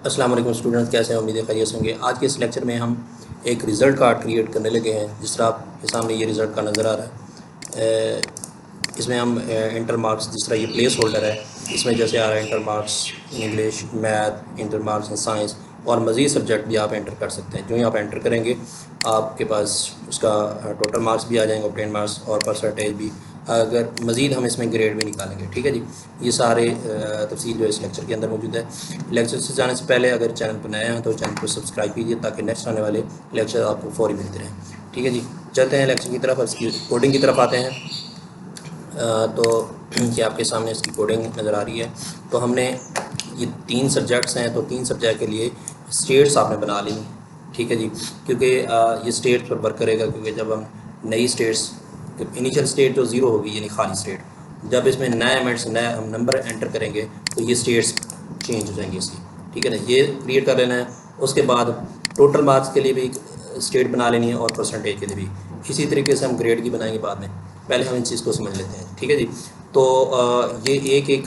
अस्सलाम वालेकुम स्टूडेंट्स, कैसे हैं? उम्मीद है खैरियत से होंगे। आज के इस लेक्चर में हम एक रिज़ल्ट कार्ड क्रिएट करने लगे हैं। जिस तरह आपके सामने ये रिज़ल्ट कार्ड नज़र आ रहा है, इसमें हम इंटर मार्क्स, जिस तरह ये प्लेस होल्डर है, इसमें जैसे आ रहा है inter marks in English, math, inter marks in science और मज़ीद सब्जेक्ट भी आप एंटर कर सकते हैं। जो ही आप एंटर करेंगे आपके पास उसका टोटल मार्क्स भी आ जाएंगे, ऑब्टेन मार्क्स और परसेंटेज भी। अगर मज़ीद हम इसमें ग्रेड भी निकालेंगे। ठीक है जी, ये सारे तफसील जो इस लेक्चर के अंदर मौजूद है। लेक्चर से जाने से पहले अगर चैनल पर नए हैं तो चैनल को सब्सक्राइब कीजिए ताकि नेक्स्ट आने वाले लेक्चर आपको फौरी मिलते रहें। ठीक है जी, चलते हैं लेक्चर की तरफ, इसकी कोडिंग की तरफ आते हैं। तो ये आपके सामने इसकी कोडिंग नज़र आ रही है। तो हमने ये 3 सब्जेक्ट्स हैं, तो 3 सब्जेक्ट के लिए स्टेट्स आपने बना ली। ठीक है जी, क्योंकि ये स्टेट्स पर वर्क करेगा, क्योंकि जब हम नई स्टेट्स, इनिशियल स्टेट तो ज़ीरो होगी यानी खाली स्टेट, जब इसमें नए एलिमेंट से नया हम नंबर एंटर करेंगे तो ये स्टेट्स चेंज हो जाएंगी इसकी। ठीक है ना, ये क्रिएट कर लेना है। उसके बाद टोटल मार्क्स के लिए भी स्टेट बना लेनी है और परसेंटेज के लिए भी। इसी तरीके से हम ग्रेड की बनाएंगे बाद में, पहले हम इन चीज़ को समझ लेते हैं। ठीक है जी, तो ये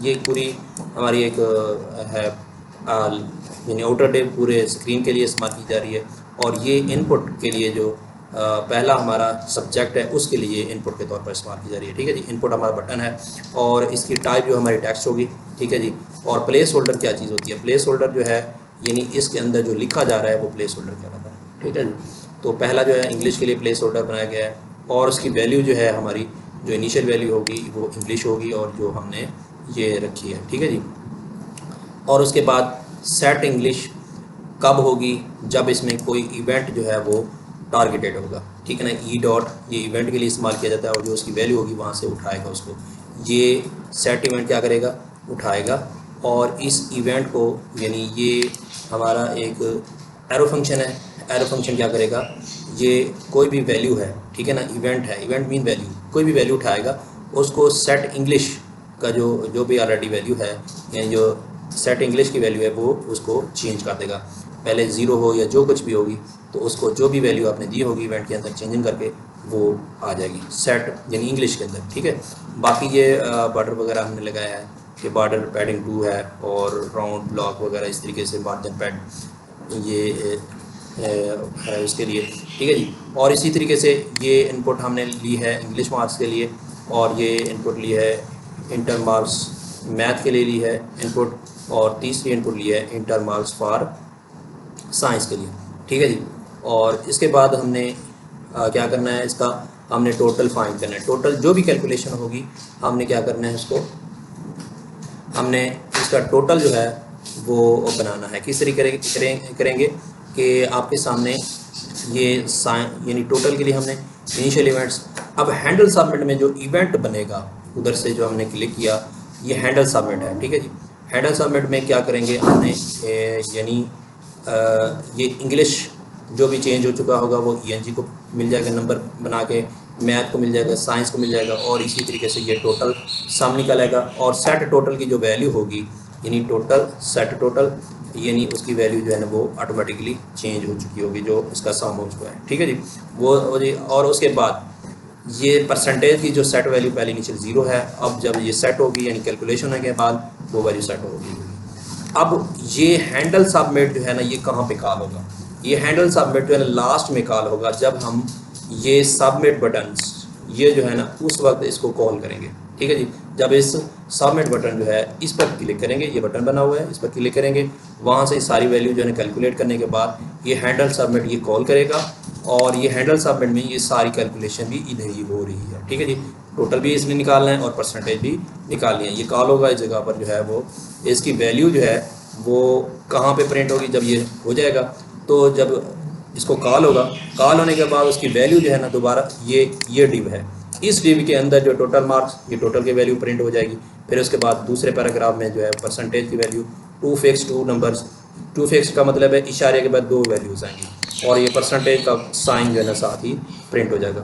ये पूरी हमारी एक है यानी आउटर डे पूरे स्क्रीन के लिए इस्तेमाल की जा रही है। और ये इनपुट के लिए जो पहला हमारा सब्जेक्ट है उसके लिए इनपुट के तौर पर इस्तेमाल की जा रही है। ठीक है जी, इनपुट हमारा बटन है और इसकी टाइप जो हमारी टेक्स्ट होगी। ठीक है जी, और प्लेस होल्डर क्या चीज़ होती है? प्लेस होल्डर जो है यानी इसके अंदर जो लिखा जा रहा है वो प्लेस होल्डर कहलाता है। ठीक है जी, तो पहला जो है इंग्लिश के लिए प्लेस होल्डर बनाया गया है और उसकी वैल्यू जो है हमारी जो इनिशियल वैल्यू होगी वो इंग्लिश होगी और जो हमने ये रखी है। ठीक है जी, और उसके बाद सेट इंग्लिश कब होगी? जब इसमें कोई इवेंट जो है वो टारगेटेड होगा। ठीक है ना, ई डॉट ये इवेंट के लिए इस्तेमाल किया जाता है और जो उसकी वैल्यू होगी वहाँ से उठाएगा उसको। ये सेट इवेंट क्या करेगा? उठाएगा। और इस इवेंट को यानी ये हमारा एक एरो फंक्शन है। एरो फंक्शन क्या करेगा? ये कोई भी वैल्यू है, ठीक है ना, इवेंट है, इवेंट मीन वैल्यू, कोई भी वैल्यू उठाएगा, उसको सेट इंग्लिश का जो भी ऑलरेडी वैल्यू है यानी जो सेट इंग्लिश की वैल्यू है वो उसको चेंज कर देगा। पहले ज़ीरो हो या जो कुछ भी होगी तो उसको जो भी वैल्यू आपने दी होगी इवेंट के अंदर चेंजिंग करके वो आ जाएगी सेट यानी इंग्लिश के अंदर। ठीक है, बाकी ये बॉर्डर वगैरह हमने लगाया है कि बॉर्डर पैडिंग 2 है और राउंड ब्लॉक वगैरह इस तरीके से मार्जिन पैड ये है उसके लिए। ठीक है जी, और इसी तरीके से ये इनपुट हमने ली है इंग्लिश मार्क्स के लिए और ये इनपुट ली है इंटर मार्क्स मैथ के लिए ली है इनपुट, और तीसरी इनपुट ली है इंटर मार्क्स फॉर साइंस के लिए। ठीक है जी, और इसके बाद हमने क्या करना है, इसका हमने टोटल फाइंड करना है। टोटल जो भी कैलकुलेशन होगी हमने क्या करना है, उसको हमने इसका टोटल जो है वो बनाना है। किस तरीके करेंगे कि आपके सामने ये यानी टोटल के लिए हमने इनिशियल इवेंट्स, अब हैंडल सबमिट में जो इवेंट बनेगा उधर से जो हमने क्लिक किया ये हैंडल सबमिट है। ठीक है जी, हैंडल सबमिट में क्या करेंगे हमने यानी ये इंग्लिश जो भी चेंज हो चुका होगा वो ईएनजी को मिल जाएगा नंबर बना के, मैथ को मिल जाएगा, साइंस को मिल जाएगा, और इसी तरीके से ये टोटल सम निकल आएगा। और सेट टोटल की जो वैल्यू होगी यानी टोटल सेट टोटल यानी उसकी वैल्यू जो है ना वो ऑटोमेटिकली चेंज हो चुकी होगी जो इसका सम हो चुका है। ठीक है जी, वो जी, और उसके बाद ये परसेंटेज की जो सेट वैल्यू पहले इनिशियल 0 है, अब जब ये सेट होगी यानी कैलकुलेशन होने के बाद वो वैल्यू सेट होगी। अब ये हैंडल सबमिट जो है ना ये कहाँ पे कॉल होगा? ये हैंडल सबमिट जो है ना लास्ट में कॉल होगा जब हम ये सबमिट बटन्स ये जो है ना उस वक्त इसको कॉल करेंगे। ठीक है जी, जब इस सबमिट बटन जो है इस पर क्लिक करेंगे, ये बटन बना हुआ है, इस पर क्लिक करेंगे, वहाँ से सारी वैल्यू जो है कैलकुलेट करने के बाद ये हैंडल सबमिट ये कॉल करेगा और ये हैंडल सबमिट में ये सारी कैलकुलेशन भी इधर ही हो रही है। ठीक है जी, टोटल भी इसने निकालना है और परसेंटेज भी निकालनी है। ये कॉल होगा इस जगह पर जो है वो इसकी वैल्यू जो है वो कहाँ पे प्रिंट होगी जब ये हो जाएगा, तो जब इसको कॉल होगा, कॉल होने के बाद उसकी वैल्यू जो है ना दोबारा ये डिव है, इस डिव के अंदर जो टोटल मार्क्स ये टोटल की वैल्यू प्रिंट हो जाएगी। फिर उसके बाद दूसरे पैराग्राफ में जो है परसेंटेज की वैल्यू 2 फिक्स 2 नंबर्स, 2 फिक्स का मतलब है इशारे के बाद 2 वैल्यूज़ आएंगी और ये परसेंटेज का साइन जो है ना साथ ही प्रिंट हो जाएगा।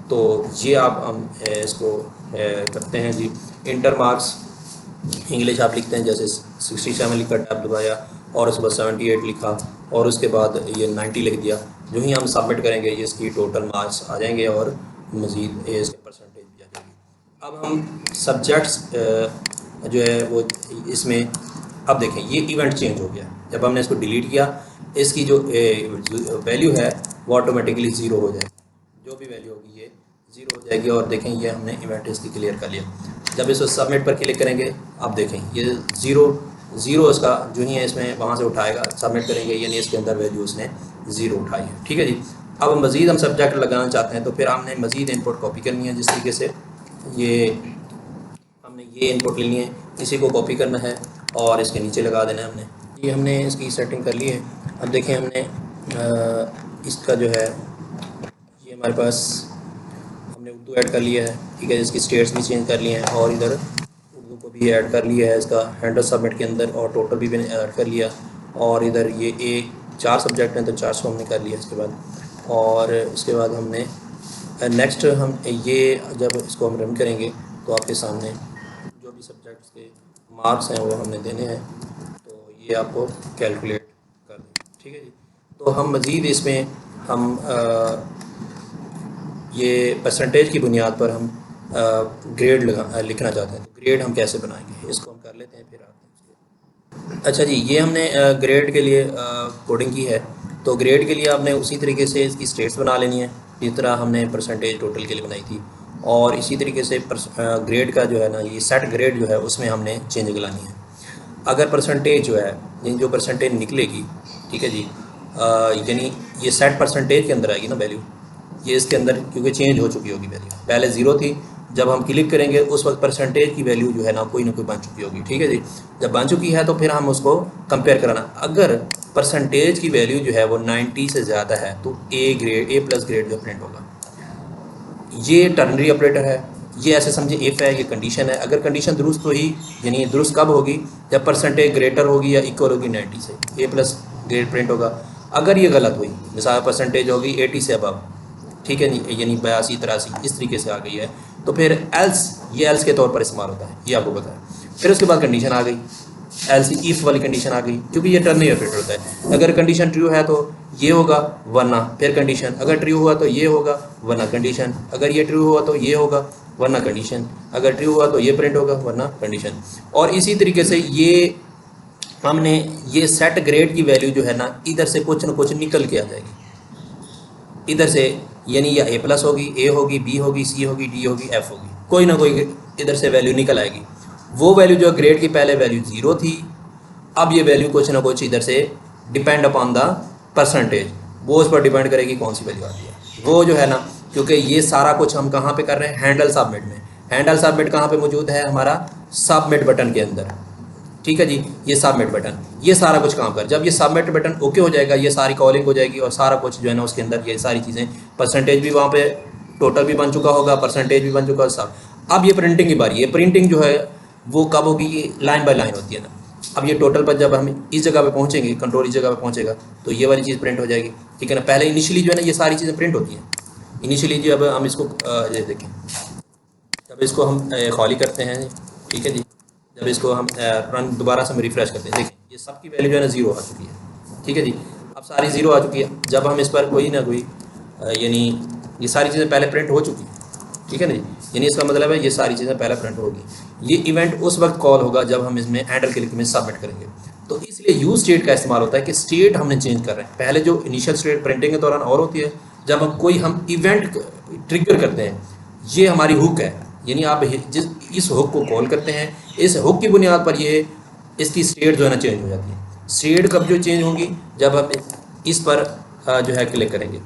तो ये आप हम इसको करते हैं जी। इंटर मार्क्स इंग्लिश आप लिखते हैं, जैसे 67 लिखा, टैब दबाया और उसके बाद 78 लिखा और उसके बाद ये 90 लिख दिया। जो ही हम सबमिट करेंगे ये इसकी टोटल मार्क्स आ जाएंगे और मज़ीद इसके परसेंटेज भी आ जाएगी। अब हम सब्जेक्ट्स जो है वो इसमें अब देखें ये इवेंट चेंज हो गया। जब हमने इसको डिलीट किया, इसकी जो वैल्यू है वो ऑटोमेटिकली ज़ीरो हो जाएगी, जो भी वैल्यू होगी ये ज़ीरो हो जाएगी। और देखें ये हमने इवेंट इसकी क्लियर कर लिया। जब इसको सबमिट पर क्लिक करेंगे, आप देखें ये ज़ीरो इसका जो ही है इसमें वहाँ से उठाएगा, सबमिट करेंगे यानी इसके अंदर वैल्यू उसने ज़ीरो उठाई है। ठीक है जी। अब मज़ीद हम सब्जेक्ट लगाना चाहते हैं तो फिर हमने मज़ीद इनपुट कॉपी करनी है। जिस तरीके से ये हमने ये इनपुट लेनी है, इसी को कॉपी करना है और इसके नीचे लगा देना है हमने। ये हमने इसकी सेटिंग कर ली है। अब देखें हमने इसका जो है ये हमारे पास हमने उर्दू ऐड कर लिया है। ठीक है, इसकी स्टेट्स भी चेंज कर लिए हैं और इधर उर्दू को भी ऐड कर लिया है इसका हैंडल सबमिट के अंदर, और टोटल भी मैंने ऐड कर लिया। और इधर ये 4 सब्जेक्ट हैं तो 400 हमने कर लिया इसके बाद। और उसके बाद हमने नेक्स्ट हम ये जब इसको हम रन करेंगे तो आपके सामने जो भी सब्जेक्ट्स के मार्क्स हैं वो हमने देने हैं, तो ये आपको कैलकुलेट कर दें। ठीक है जी। तो हम मज़ीद इसमें हम ये परसेंटेज की बुनियाद पर हम ग्रेड लिखना चाहते हैं, तो ग्रेड हम कैसे बनाएंगे इसको हम कर लेते हैं, फिर आते हैं। अच्छा जी, ये हमने ग्रेड के लिए कोडिंग की है। तो ग्रेड के लिए आपने उसी तरीके से इसकी स्टेट्स बना लेनी है जिस तरह हमने परसेंटेज टोटल के लिए बनाई थी, और इसी तरीके से ग्रेड का जो है ना ये सेट ग्रेड जो है उसमें हमने चेंज लानी है। अगर परसेंटेज जो है यानी जो परसेंटेज निकलेगी, ठीक है जी, यानी ये सेट परसेंटेज के अंदर आएगी ना वैल्यू, ये इसके अंदर क्योंकि चेंज हो चुकी होगी वैल्यू, पहले ज़ीरो थी, जब हम क्लिक करेंगे उस वक्त परसेंटेज की वैल्यू जो है ना कोई बन चुकी होगी। ठीक है जी। जब बन चुकी है तो फिर हम उसको कंपेयर कराना। अगर परसेंटेज की वैल्यू जो है वो 90 से ज़्यादा है तो ए प्लस ग्रेड जो प्रिंट होगा। ये टर्नरी ऑपरेटर है, ये ऐसे समझे इफ़ है, ये कंडीशन है। अगर कंडीशन दुरुस्त हुई, यानी दुरुस्त कब होगी, जब परसेंटेज ग्रेटर होगी या इक्वल होगी 90 से, ए प्लस ग्रेड प्रिंट होगा। अगर ये गलत हुई, मिसाल परसेंटेज होगी 80 से अबव, ठीक है, यानी 82 83 इस तरीके से आ गई है, तो फिर एल्स, ये एल्स के तौर पर इस्तेमाल होता है, ये आपको पता है। फिर उसके बाद कंडीशन आ गई, एल्स इफ़ वाली कंडीशन आ गई, क्योंकि ये टर्नरी ऑपरेटर होता है। अगर कंडीशन ट्रू है तो ये होगा, वरना फिर कंडीशन, अगर ट्रू हुआ तो ये होगा, वरना कंडीशन, अगर ये ट्रू हुआ तो ये होगा, वरना कंडीशन, अगर ट्रू हुआ तो ये प्रिंट होगा, वरना कंडीशन। और इसी तरीके से ये हमने ये सेट ग्रेड की वैल्यू जो है ना इधर से कुछ ना कुछ निकल के आ जाएगी, इधर से, यानी या ए प्लस होगी, ए होगी, बी होगी, सी होगी, डी होगी, एफ होगी, कोई ना कोई इधर से वैल्यू निकल आएगी। वो वैल्यू जो ग्रेड की पहले वैल्यू 0 थी, अब ये वैल्यू कुछ ना कुछ इधर से डिपेंड अपॉन द परसेंटेज, वो उस पर डिपेंड करेगी कौन सी वैल्यू आती है वो जो है ना, क्योंकि ये सारा कुछ हम कहाँ पे कर रहे हैं, हैंडल सबमिट में। हैंडल सबमिट कहाँ पे मौजूद है, हमारा सबमिट बटन के अंदर। ठीक है जी, ये सबमिट बटन, ये सारा कुछ काम कर, जब ये सबमिट बटन ओके हो जाएगा, ये सारी कॉलिंग हो जाएगी और सारा कुछ जो है ना उसके अंदर ये सारी चीज़ें, परसेंटेज भी वहाँ पे टोटल भी बन चुका होगा, परसेंटेज भी बन चुका है सब। अब ये प्रिंटिंग की बारी है। प्रिंटिंग जो है वो कब होगी, ये लाइन बाय लाइन होती है ना। अब ये टोटल पर जब हम इस जगह पे पहुँचेंगे, कंट्रोल इस जगह पे पहुँचेगा तो ये वाली चीज़ प्रिंट हो जाएगी। ठीक है ना, पहले इनिशियली जो है ना ये सारी चीज़ें प्रिंट होती हैं इनिशियली। जब हम इसको ये देखें, जब इसको हम खाली करते हैं, ठीक है जी, जब इसको हम रन दोबारा से हम रिफ्रेश करते हैं, देखिए ये सब की वैल्यू जो है ना 0 आ चुकी है। ठीक है जी, अब सारी 0 आ चुकी है। जब हम इस पर कोई ना कोई यानी ये सारी चीज़ें पहले प्रिंट हो चुकी हैं, ठीक है ना जी, यानी इसका मतलब है ये सारी चीज़ें पहले प्रिंट होगी। ये इवेंट उस वक्त कॉल होगा जब हम इसमें हैंडल क्लिक में सबमिट करेंगे। तो इसलिए यूज स्टेट का इस्तेमाल होता है कि स्टेट हमने चेंज कर रहे हैं। पहले जो इनिशियल स्टेट प्रिंटिंग के दौरान और होती है, जब हम इवेंट ट्रिगर करते हैं, ये हमारी हुक है, यानी आप जिस इस हुक को कॉल करते हैं, इस हुक की बुनियाद पर ये इसकी स्टेट जो है ना चेंज हो जाती है। स्टेट कब जो चेंज होंगी, जब हम इस पर जो है क्लिक करेंगे।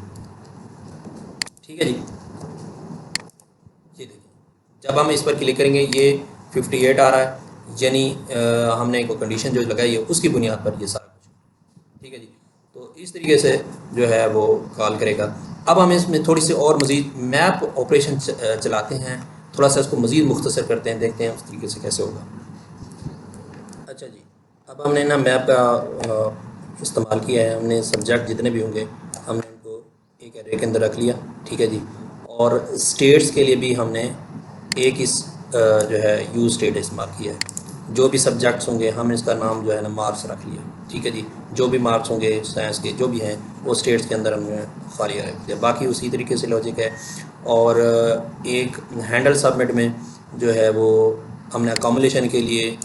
ठीक है जी, ये देखिए जब हम इस पर क्लिक करेंगे ये 58 आ रहा है, यानी हमने एक कंडीशन जो लगाई है उसकी बुनियाद पर ये सारा कुछ। ठीक है जी, तो इस तरीके से जो है वो कॉल करेगा। अब हम इसमें थोड़ी सी और मज़ीद मैप ऑपरेशन चलाते हैं, थोड़ा सा इसको मज़ीद मुख्तसर करते हैं, देखते हैं उस तरीके से कैसे होगा। अच्छा जी, अब हमने ना मैप का इस्तेमाल किया है। हमने सब्जेक्ट जितने भी होंगे हमने इनको एक एरे के अंदर रख लिया। ठीक है जी, और स्टेट्स के लिए भी हमने एक इस जो है यूज स्टेट इस्तेमाल किया है। जो भी सब्जेक्ट्स होंगे हम इसका नाम जो है ना मार्क्स रख लिया। ठीक है जी, जो भी मार्क्स होंगे साइंस के जो भी हैं वो स्टेट्स के अंदर हमने खाली रख दिया। बाकी उसी तरीके से लॉजिक है। और एक हैंडल सबमिट में जो है वो हमने अकोमोलेशन के लिए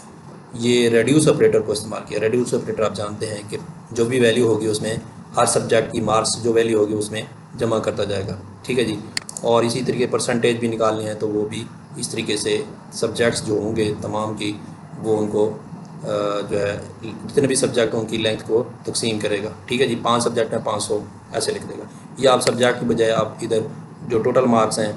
ये रेड्यूस ऑपरेटर को इस्तेमाल किया। रेड्यूस ऑपरेटर आप जानते हैं कि जो भी वैल्यू होगी उसमें हर सब्जेक्ट की मार्क्स जो वैल्यू होगी उसमें जमा करता जाएगा, ठीक है जी। और इसी तरीके परसेंटेज भी निकालनी है तो वो भी इस तरीके से सब्जेक्ट्स जो होंगे तमाम की वो उनको जो है जितने भी सब्जेक्ट हों उनकी लेंथ को तकसीम करेगा, ठीक है जी। 5 सब्जेक्ट हैं 500 ऐसे लिख देगा। या आप सब्जेक्ट की बजाय आप इधर जो टोटल मार्क्स हैं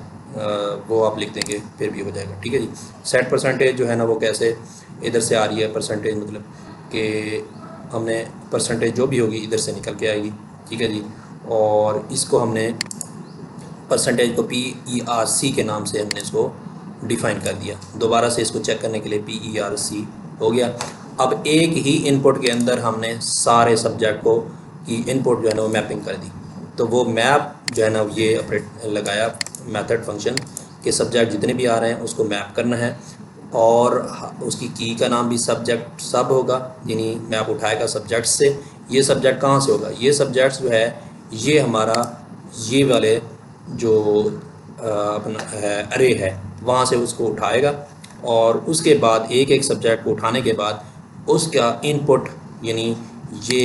वो आप लिख देंगे फिर भी हो जाएगा, ठीक है जी। सेट परसेंटेज जो है ना वो कैसे इधर से आ रही है परसेंटेज, मतलब कि हमने परसेंटेज जो भी होगी इधर से निकल के आएगी, ठीक है जी। और इसको हमने परसेंटेज को PERC के नाम से हमने इसको डिफ़ाइन कर दिया। दोबारा से इसको चेक करने के लिए PERC हो गया। अब एक ही इनपुट के अंदर हमने सारे सब्जेक्ट को की इनपुट जो है ना वो मैपिंग कर दी। तो वो मैप जो है ना ये ऑपरेट लगाया मेथड फंक्शन के सब्जेक्ट जितने भी आ रहे हैं उसको मैप करना है। और उसकी की का नाम भी सब्जेक्ट सब होगा, यानी मैप उठाएगा सब्जेक्ट से। ये सब्जेक्ट कहाँ से होगा, ये सब्जेक्ट्स जो है ये हमारा ये वाले जो अपना है अरे है वहाँ से उसको उठाएगा। और उसके बाद एक एक सब्जेक्ट को उठाने के बाद उसका इनपुट यानी ये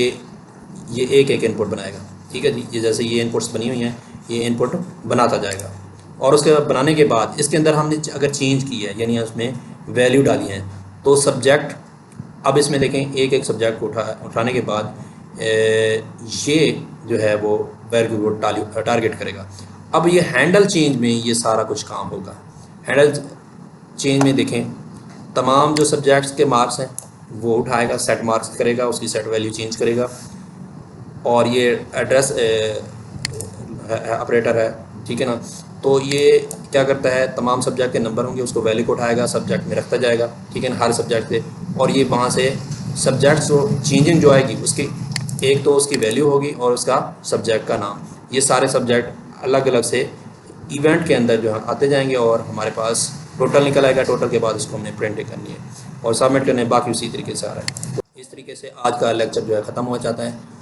एक एक इनपुट बनाएगा, ठीक है जी। ये जैसे ये इनपुट्स बनी हुई हैं ये इनपुट बनाता जाएगा। और उसके बाद बनाने के बाद इसके अंदर हमने अगर चेंज की है यानी उसमें वैल्यू डाली है तो सब्जेक्ट अब इसमें देखें एक एक सब्जेक्ट को उठाने के बाद ये जो है वो वैल्यू को टारगेट करेगा। अब ये हैंडल चेंज में ये सारा कुछ काम होगा। हैंडल चेंज में देखें तमाम जो सब्जेक्ट्स के मार्क्स हैं वो उठाएगा, सेट मार्क्स करेगा, उसकी सेट वैल्यू चेंज करेगा। और ये एड्रेस ऑपरेटर है, ठीक है ना। तो ये क्या करता है तमाम सब्जेक्ट के नंबर होंगे उसको वैल्यू को उठाएगा सब्जेक्ट में रखता जाएगा, ठीक है ना, हर सब्जेक्ट से। और ये वहाँ से सब्जेक्ट जो चेंजिंग जो आएगी उसकी एक तो उसकी वैल्यू होगी और उसका सब्जेक्ट का नाम, ये सारे सब्जेक्ट अलग अलग से इवेंट के अंदर जो है आते जाएंगे और हमारे पास टोटल निकल आएगा। टोटल के बाद उसको हमने प्रिंट करनी है और सबमिट करने बाकी उसी तरीके से आ रहा है। तो इस तरीके से आज का लेक्चर जो है ख़त्म हो जाता है।